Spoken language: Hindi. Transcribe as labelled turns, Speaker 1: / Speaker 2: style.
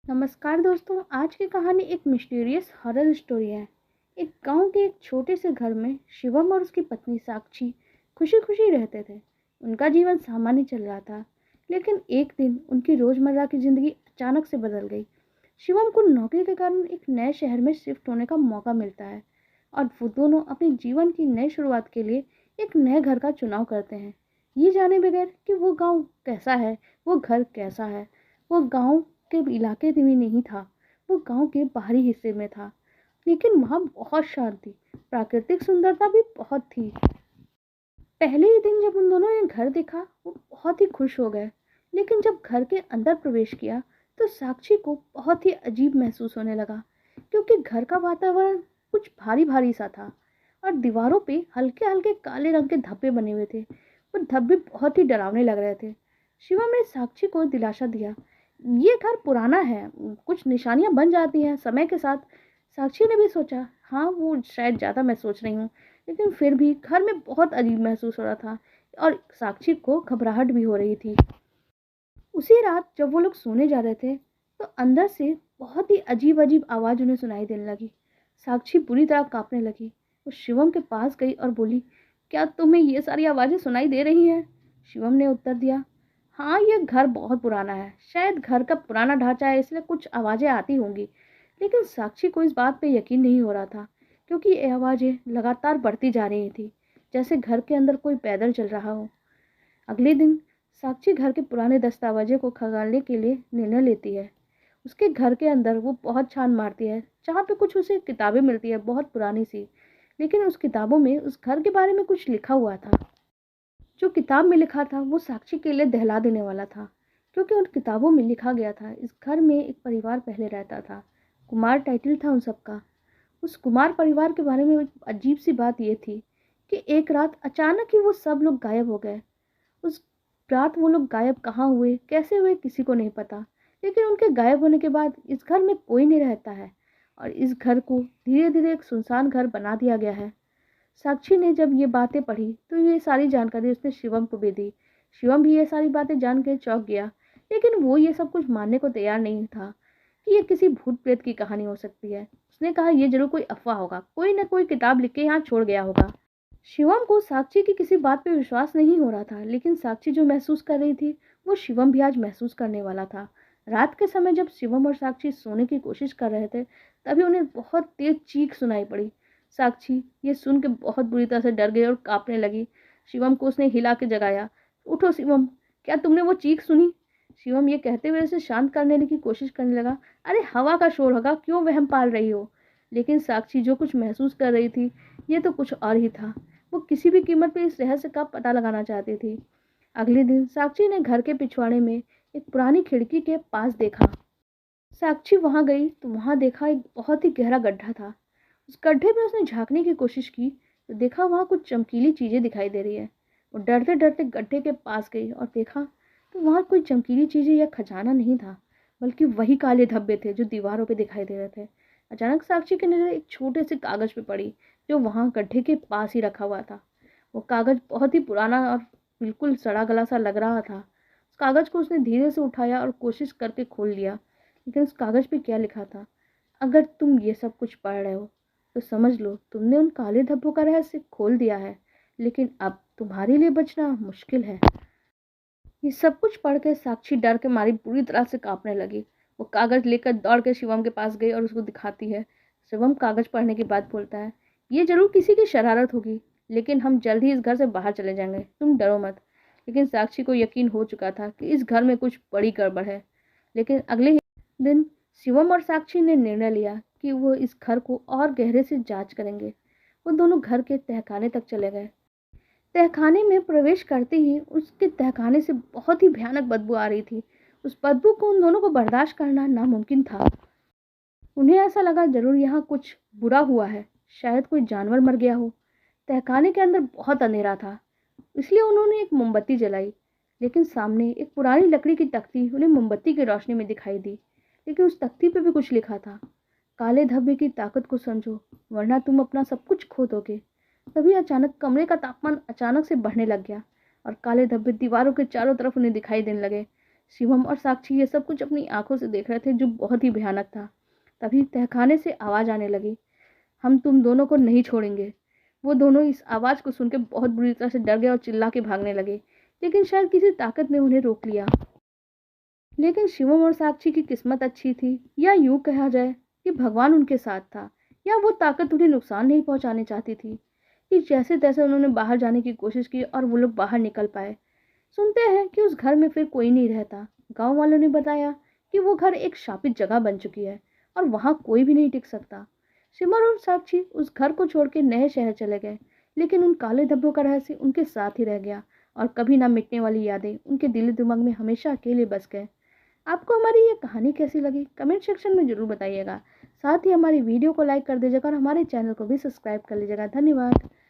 Speaker 1: नमस्कार दोस्तों। आज की कहानी एक मिस्टीरियस हॉरर स्टोरी है। एक गांव के एक छोटे से घर में शिवम और उसकी पत्नी साक्षी खुशी खुशी रहते थे। उनका जीवन सामान्य चल रहा था, लेकिन एक दिन उनकी रोजमर्रा की जिंदगी अचानक से बदल गई। शिवम को नौकरी के कारण एक नए शहर में शिफ्ट होने का मौका मिलता है और वो दोनों अपने जीवन की नई शुरुआत के लिए एक नए घर का चुनाव करते हैं, ये जाने बगैर कि वो गांव कैसा है, वो घर कैसा है। वो गांव के इलाके में नहीं था, वो गांव के बाहरी हिस्से में था, लेकिन वहां बहुत शांति, प्राकृतिक सुंदरता भी बहुत थी। पहले ही दिन जब उन दोनों ने घर देखा, वो बहुत ही खुश हो गए। लेकिन जब घर के अंदर प्रवेश किया तो साक्षी को बहुत ही अजीब महसूस होने लगा, क्योंकि घर का वातावरण कुछ भारी भारी सा था और दीवारों पे हल्के हल्के काले रंग के धब्बे बने हुए थे। वो धब्बे बहुत ही डरावने लग रहे थे। शिवम ने साक्षी को दिलासा दिया, ये घर पुराना है, कुछ निशानियां बन जाती हैं समय के साथ। साक्षी ने भी सोचा, हाँ वो शायद ज़्यादा मैं सोच रही हूँ, लेकिन फिर भी घर में बहुत अजीब महसूस हो रहा था और साक्षी को घबराहट भी हो रही थी। उसी रात जब वो लोग सोने जा रहे थे तो अंदर से बहुत ही अजीब अजीब आवाज़ उन्हें सुनाई देने लगी। साक्षी बुरी तरह कांपने लगी। वो शिवम के पास गई और बोली, क्या तुम्हें ये सारी आवाज़ें सुनाई दे रही हैं? शिवम ने उत्तर दिया, हाँ ये घर बहुत पुराना है, शायद घर का पुराना ढांचा है, इसलिए कुछ आवाज़ें आती होंगी। लेकिन साक्षी को इस बात पे यकीन नहीं हो रहा था, क्योंकि ये आवाज़ें लगातार बढ़ती जा रही थी, जैसे घर के अंदर कोई पैदल चल रहा हो। अगले दिन साक्षी घर के पुराने दस्तावेजों को खंगालने के लिए निर्णय लेती है। उसके घर के अंदर वो बहुत छान मारती है, जहाँ पे कुछ उसे किताबें मिलती है बहुत पुरानी सी। लेकिन उस किताबों में उस घर के बारे में कुछ लिखा हुआ था। जो किताब में लिखा था वो साक्षी के लिए दहला देने वाला था, क्योंकि उन किताबों में लिखा गया था इस घर में एक परिवार पहले रहता था। कुमार टाइटल था उन सबका। उस कुमार परिवार के बारे में एक अजीब सी बात यह थी कि एक रात अचानक ही वो सब लोग गायब हो गए। उस रात वो लोग गायब कहाँ हुए, कैसे हुए, किसी को नहीं पता। लेकिन उनके गायब होने के बाद इस घर में कोई नहीं रहता है और इस घर को धीरे धीरे एक सुनसान घर बना दिया गया है। साक्षी ने जब ये बातें पढ़ी तो ये सारी जानकारी उसने शिवम को भी दी। शिवम भी ये सारी बातें जान के चौंक गया, लेकिन वो ये सब कुछ मानने को तैयार नहीं था कि ये किसी भूत प्रेत की कहानी हो सकती है। उसने कहा, ये जरूर कोई अफवाह होगा, कोई ना कोई किताब लिख के यहाँ छोड़ गया होगा। शिवम को साक्षी की किसी बात पे विश्वास नहीं हो रहा था, लेकिन साक्षी जो महसूस कर रही थी वो शिवम भी आज महसूस करने वाला था। रात के समय जब शिवम और साक्षी सोने की कोशिश कर रहे थे, तभी उन्हें बहुत तेज चीख सुनाई पड़ी। साक्षी ये सुन के बहुत बुरी तरह से डर गई और कांपने लगी। शिवम को उसने हिला के जगाया, उठो शिवम, क्या तुमने वो चीख सुनी? शिवम ये कहते हुए उसे शांत करने की कोशिश करने लगा, अरे हवा का शोर होगा, क्यों वहम पाल रही हो? लेकिन साक्षी जो कुछ महसूस कर रही थी ये तो कुछ और ही था। वो किसी भी कीमत पर इस रहस्य का पता लगाना चाहती थी। अगले दिन साक्षी ने घर के पिछवाड़े में एक पुरानी खिड़की के पास देखा। साक्षी वहां गई तो वहां देखा एक बहुत ही गहरा गड्ढा था। उस गड्ढे में उसने झांकने की कोशिश की तो देखा वहां कुछ चमकीली चीजें दिखाई दे रही है। वो डरते डरते गड्ढे के पास गई और देखा तो वहां कोई चमकीली चीजें या खजाना नहीं था, बल्कि वही काले धब्बे थे जो दीवारों पे दिखाई दे रहे थे। अचानक साक्षी की नजर एक छोटे से कागज पे पड़ी, जो वहां गड्ढे के पास ही रखा हुआ था। वो कागज बहुत ही पुराना और बिल्कुल सड़ा गला सा लग रहा था। उस कागज को उसने धीरे से उठाया और कोशिश करके खोल लिया। लेकिन उस कागज पे क्या लिखा था? अगर तुम ये सब कुछ पढ़ रहे हो तो समझ लो तुमने उन काले धब्बों का रहस्य खोल दिया है, लेकिन अब तुम्हारे लिए बचना मुश्किल है। ये सब कुछ पढ़ के साक्षी डर के मारी पूरी तरह से कांपने लगी। वो कागज लेकर दौड़ के शिवम के पास गई और उसको दिखाती है। शिवम कागज पढ़ने के बाद बोलता है, ये जरूर किसी की शरारत होगी, लेकिन हम जल्द ही इस घर से बाहर चले जाएंगे, तुम डरो मत। लेकिन साक्षी को यकीन हो चुका था कि इस घर में कुछ बड़ी गड़बड़ है। लेकिन अगले ही दिन शिवम और साक्षी ने निर्णय लिया कि वो इस घर को और गहरे से जांच करेंगे। वो दोनों घर के तहखाने तक चले गए। तहखाने में प्रवेश करते ही उसके तहखाने से बहुत ही भयानक बदबू आ रही थी। उस बदबू को उन दोनों को बर्दाश्त करना नामुमकिन था। उन्हें ऐसा लगा जरूर यहाँ कुछ बुरा हुआ है, शायद कोई जानवर मर गया हो। तहखाने के अंदर बहुत अंधेरा था, इसलिए उन्होंने एक मोमबत्ती जलाई। लेकिन सामने एक पुरानी लकड़ी की तख्ती उन्हें मोमबत्ती की रोशनी में दिखाई दी। लेकिन उस तख्ती पे भी कुछ लिखा था, काले धब्बे की ताकत को समझो, वरना तुम अपना सब कुछ खो दोगे। तभी अचानक कमरे का तापमान अचानक से बढ़ने लग गया और काले धब्बे दीवारों के चारों तरफ उन्हें दिखाई देने लगे। शिवम और साक्षी ये सब कुछ अपनी आंखों से देख रहे थे, जो बहुत ही भयानक था। तभी तहखाने से आवाज़ आने लगी, हम तुम दोनों को नहीं छोड़ेंगे। वो दोनों इस आवाज़ को सुन के बहुत बुरी तरह से डर गए और चिल्ला के भागने लगे, लेकिन शायद किसी ताकत ने उन्हें रोक लिया। लेकिन शिवम और साक्षी की किस्मत अच्छी थी, या यूं कहा जाए कि भगवान उनके साथ था, या वो ताकत उन्हें नुकसान नहीं पहुंचाने चाहती थी, कि जैसे तैसे उन्होंने बाहर जाने की कोशिश की और वो लोग बाहर निकल पाए। सुनते हैं कि उस घर में फिर कोई नहीं रहता। गांव वालों ने बताया कि वो घर एक शापित जगह बन चुकी है और वहां कोई भी नहीं टिक सकता। सिमर और साक्षी उस घर को छोड़ के नए शहर चले गए, लेकिन उन काले धब्बों का रहस्य उनके साथ ही रह गया और कभी ना मिटने वाली यादें उनके दिल दिमाग में हमेशा अकेले बस गए। आपको हमारी ये कहानी कैसी लगी कमेंट सेक्शन में जरूर बताइएगा। साथ ही हमारी वीडियो को लाइक कर दीजिएगा और हमारे चैनल को भी सब्सक्राइब कर लीजिएगा। धन्यवाद।